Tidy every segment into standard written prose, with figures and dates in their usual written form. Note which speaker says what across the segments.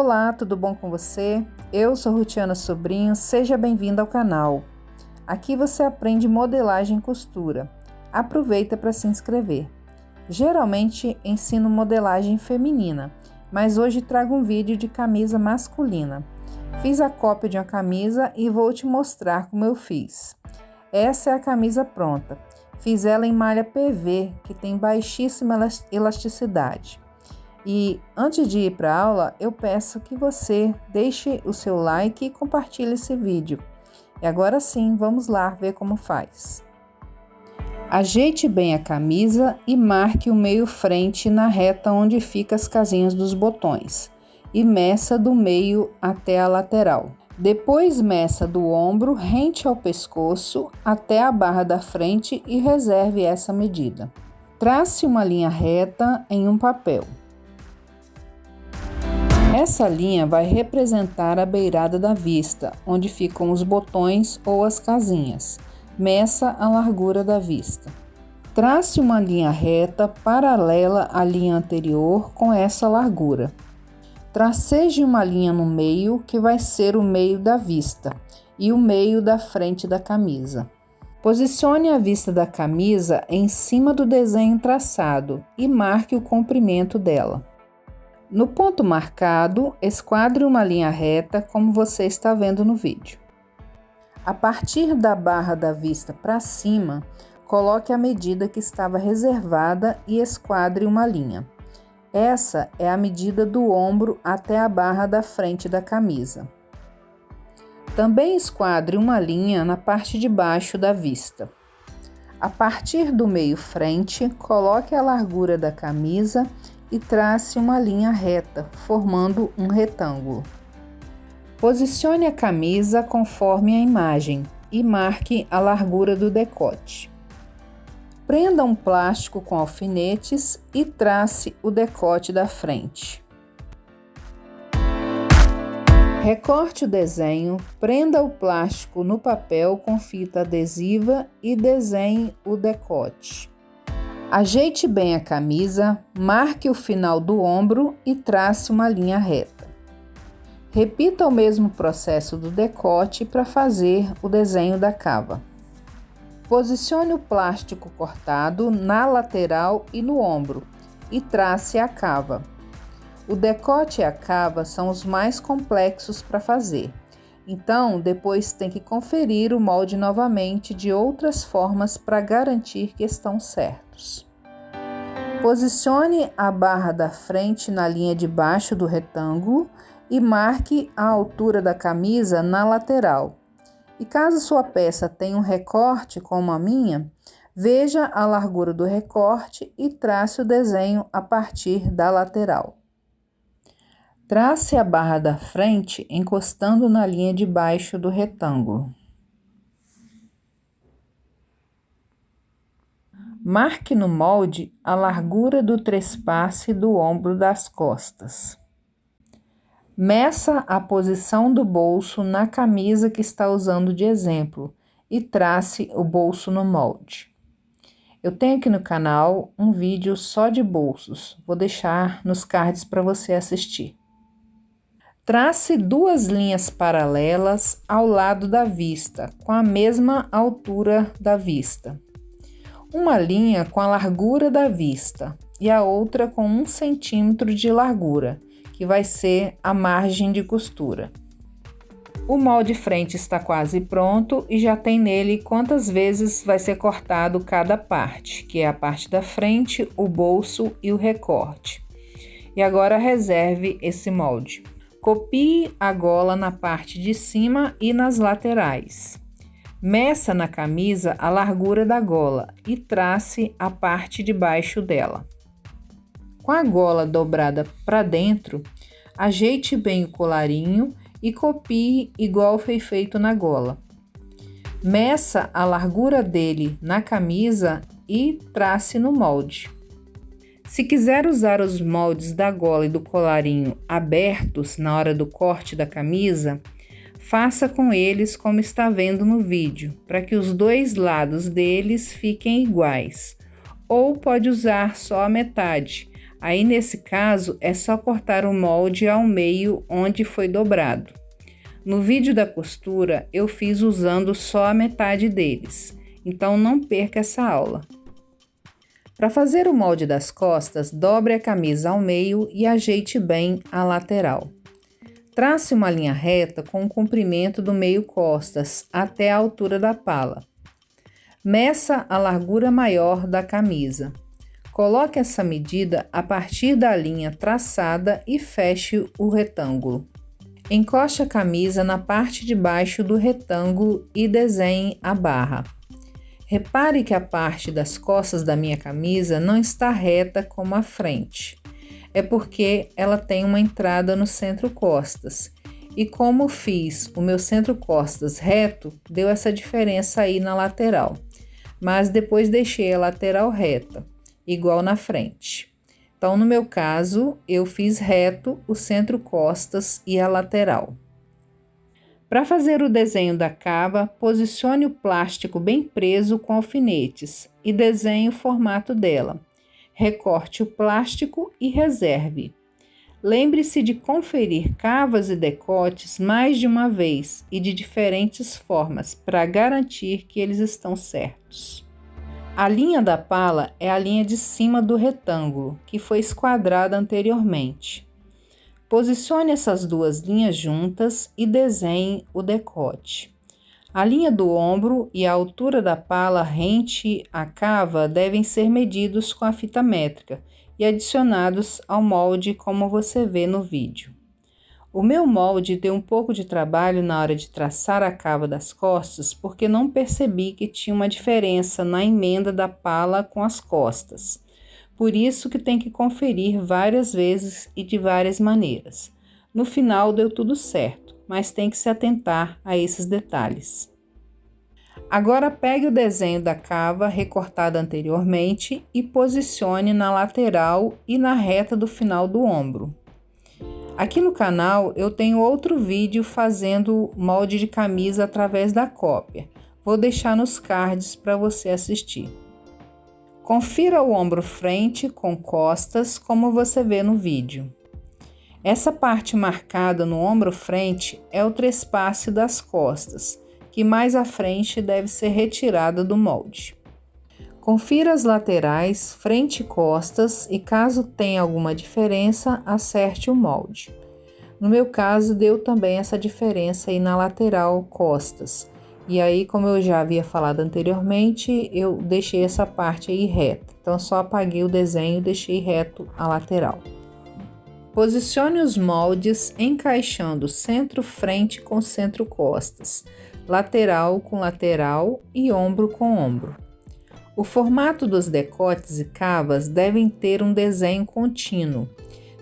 Speaker 1: Olá, tudo bom com você? Eu sou Rutiana Sobrinho, seja bem-vinda ao canal. Aqui você aprende modelagem e costura. Aproveita para se inscrever. Geralmente ensino modelagem feminina, mas hoje trago um vídeo de camisa masculina. Fiz a cópia de uma camisa e vou te mostrar como eu fiz. Essa é a camisa pronta. Fiz ela em malha PV, que tem baixíssima elasticidade. E antes de ir para a aula, eu peço que você deixe o seu like e compartilhe esse vídeo. E agora sim, vamos lá ver como faz. Ajeite bem a camisa e marque o meio frente na reta onde ficam as casinhas dos botões. E meça do meio até a lateral. Depois meça do ombro rente ao pescoço até a barra da frente e reserve essa medida. Trace uma linha reta em um papel. Essa linha vai representar a beirada da vista, onde ficam os botões ou as casinhas. Meça a largura da vista. Trace uma linha reta paralela à linha anterior com essa largura. Traceje uma linha no meio, que vai ser o meio da vista, e o meio da frente da camisa. Posicione a vista da camisa em cima do desenho traçado e marque o comprimento dela. No ponto marcado, esquadre uma linha reta, como você está vendo no vídeo. A partir da barra da vista para cima, coloque a medida que estava reservada e esquadre uma linha. Essa é a medida do ombro até a barra da frente da camisa. Também esquadre uma linha na parte de baixo da vista. A partir do meio frente, coloque a largura da camisa e trace uma linha reta, formando um retângulo. Posicione a camisa conforme a imagem e marque a largura do decote. Prenda um plástico com alfinetes e trace o decote da frente. Recorte o desenho, prenda o plástico no papel com fita adesiva e desenhe o decote. Ajeite bem a camisa, marque o final do ombro e trace uma linha reta. Repita o mesmo processo do decote para fazer o desenho da cava. Posicione o plástico cortado na lateral e no ombro e trace a cava. O decote e a cava são os mais complexos para fazer, então depois tem que conferir o molde novamente de outras formas para garantir que estão certos. Posicione a barra da frente na linha de baixo do retângulo e marque a altura da camisa na lateral. E caso sua peça tenha um recorte como a minha, veja a largura do recorte e trace o desenho a partir da lateral. Trace a barra da frente encostando na linha de baixo do retângulo. Marque no molde a largura do trespasse do ombro das costas. Meça a posição do bolso na camisa que está usando de exemplo e trace o bolso no molde. Eu tenho aqui no canal um vídeo só de bolsos, vou deixar nos cards para você assistir. Trace duas linhas paralelas ao lado da vista, com a mesma altura da vista. Uma linha com a largura da vista e a outra com 1 centímetro de largura, que vai ser a margem de costura. O molde frente está quase pronto e já tem nele quantas vezes vai ser cortado cada parte, que é a parte da frente, o bolso e o recorte. E agora reserve esse molde. Copie a gola na parte de cima e nas laterais. Meça na camisa a largura da gola e trace a parte de baixo dela. Com a gola dobrada para dentro, ajeite bem o colarinho e copie igual foi feito na gola. Meça a largura dele na camisa e trace no molde. Se quiser usar os moldes da gola e do colarinho abertos na hora do corte da camisa, faça com eles como está vendo no vídeo, para que os dois lados deles fiquem iguais. Ou pode usar só a metade, Aí, nesse caso, é só cortar o molde ao meio onde foi dobrado. No vídeo da costura, eu fiz usando só a metade deles, então não perca essa aula. Para fazer o molde das costas, dobre a camisa ao meio e ajeite bem a lateral. Trace uma linha reta com o comprimento do meio costas até a altura da pala. Meça a largura maior da camisa. Coloque essa medida a partir da linha traçada e feche o retângulo. Encoste a camisa na parte de baixo do retângulo e desenhe a barra. Repare que a parte das costas da minha camisa não está reta como a frente. É porque ela tem uma entrada no centro-costas. E como fiz o meu centro-costas reto, deu essa diferença aí na lateral. Mas depois deixei a lateral reta, igual na frente. Então, no meu caso, eu fiz reto o centro-costas e a lateral. Para fazer o desenho da cava, posicione o plástico bem preso com alfinetes e desenhe o formato dela. Recorte o plástico e reserve. Lembre-se de conferir cavas e decotes mais de uma vez e de diferentes formas para garantir que eles estão certos. A linha da pala é a linha de cima do retângulo, que foi esquadrada anteriormente. Posicione essas duas linhas juntas e desenhe o decote. A linha do ombro e a altura da pala rente à cava devem ser medidos com a fita métrica e adicionados ao molde como você vê no vídeo. O meu molde deu um pouco de trabalho na hora de traçar a cava das costas porque não percebi que tinha uma diferença na emenda da pala com as costas. Por isso que tem que conferir várias vezes e de várias maneiras. No final deu tudo certo, mas tem que se atentar a esses detalhes. Agora pegue o desenho da cava recortada anteriormente e posicione na lateral e na reta do final do ombro. Aqui no canal eu tenho outro vídeo fazendo molde de camisa através da cópia. Vou deixar nos cards para você assistir. Confira o ombro frente com costas, como você vê no vídeo. Essa parte marcada no ombro frente é o trespasse das costas, que mais à frente deve ser retirada do molde. Confira as laterais, frente e costas e caso tenha alguma diferença, acerte o molde. No meu caso, deu também essa diferença aí na lateral costas. E aí, como eu já havia falado anteriormente, eu deixei essa parte aí reta. Então, só apaguei o desenho e deixei reto a lateral. Posicione os moldes encaixando centro-frente com centro-costas, lateral com lateral e ombro com ombro. O formato dos decotes e cavas devem ter um desenho contínuo.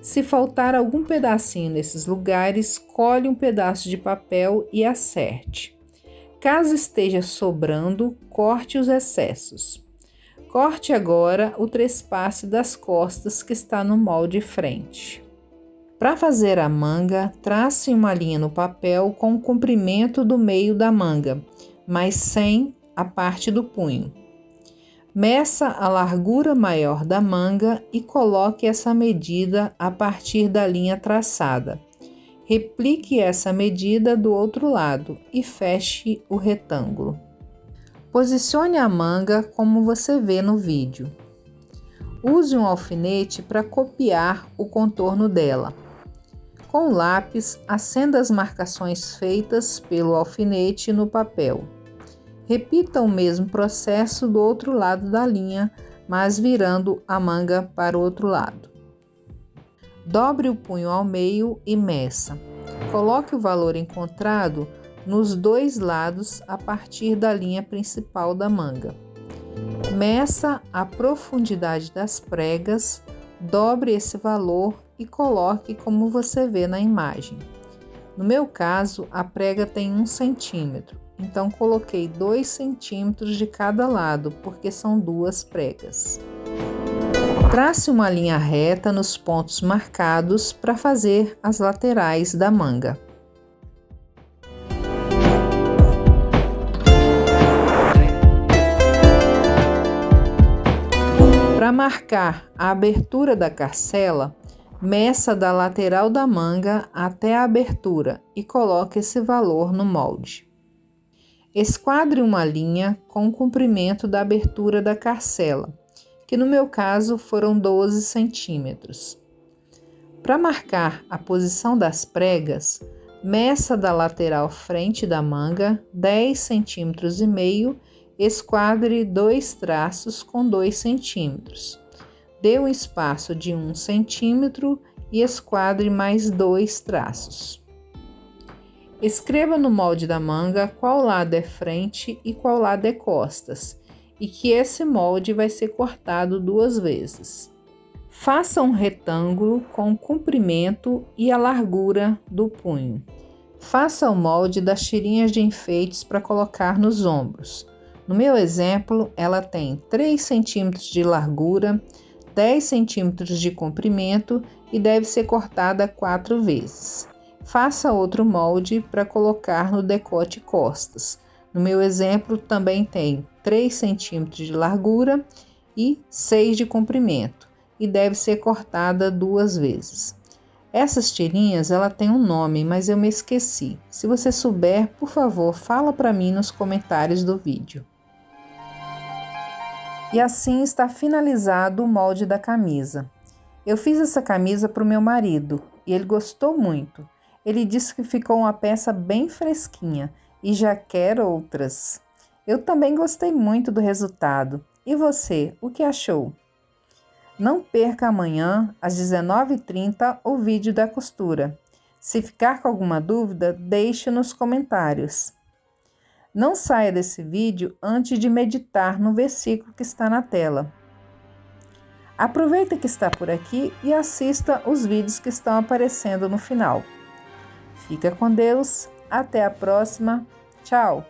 Speaker 1: Se faltar algum pedacinho nesses lugares, colhe um pedaço de papel e acerte. Caso esteja sobrando, corte os excessos. Corte agora o trespasse das costas que está no molde frente. Para fazer a manga, trace uma linha no papel com o comprimento do meio da manga, mas sem a parte do punho. Meça a largura maior da manga e coloque essa medida a partir da linha traçada. Replique essa medida do outro lado e feche o retângulo. Posicione a manga como você vê no vídeo. Use um alfinete para copiar o contorno dela. Com o lápis, acenda as marcações feitas pelo alfinete no papel. Repita o mesmo processo do outro lado da linha, mas virando a manga para o outro lado. Dobre o punho ao meio e meça. Coloque o valor encontrado nos dois lados a partir da linha principal da manga. Meça a profundidade das pregas, dobre esse valor e coloque como você vê na imagem. No meu caso, a prega tem 1 centímetro, então coloquei 2 centímetros de cada lado, porque são 2 pregas. Trace uma linha reta nos pontos marcados para fazer as laterais da manga. Para marcar a abertura da carcela, meça da lateral da manga até a abertura e coloque esse valor no molde. Esquadre uma linha com o comprimento da abertura da carcela, que no meu caso foram 12 centímetros. Para marcar a posição das pregas, meça da lateral frente da manga 10 centímetros e meio, esquadre 2 traços com 2 centímetros. Dê um espaço de 1 centímetro e esquadre mais 2 traços. Escreva no molde da manga qual lado é frente e qual lado é costas, e que esse molde vai ser cortado 2 vezes. Faça um retângulo com o comprimento e a largura do punho. Faça o molde das tirinhas de enfeites para colocar nos ombros. No meu exemplo, ela tem 3 centímetros de largura, 10 centímetros de comprimento e deve ser cortada 4 vezes. Faça outro molde para colocar no decote costas. No meu exemplo, também tem 3 centímetros de largura e 6 de comprimento e deve ser cortada 2 vezes. Essas tirinhas, ela tem um nome, mas eu me esqueci. Se você souber, por favor, fala para mim nos comentários do vídeo. E assim está finalizado o molde da camisa. Eu fiz essa camisa para o meu marido e ele gostou muito. Ele disse que ficou uma peça bem fresquinha e já quer outras. Eu também gostei muito do resultado. E você, o que achou? Não perca amanhã, às 19h30, o vídeo da costura. Se ficar com alguma dúvida, deixe nos comentários. Não saia desse vídeo antes de meditar no versículo que está na tela. Aproveita que está por aqui e assista os vídeos que estão aparecendo no final. Fica com Deus, até a próxima, tchau!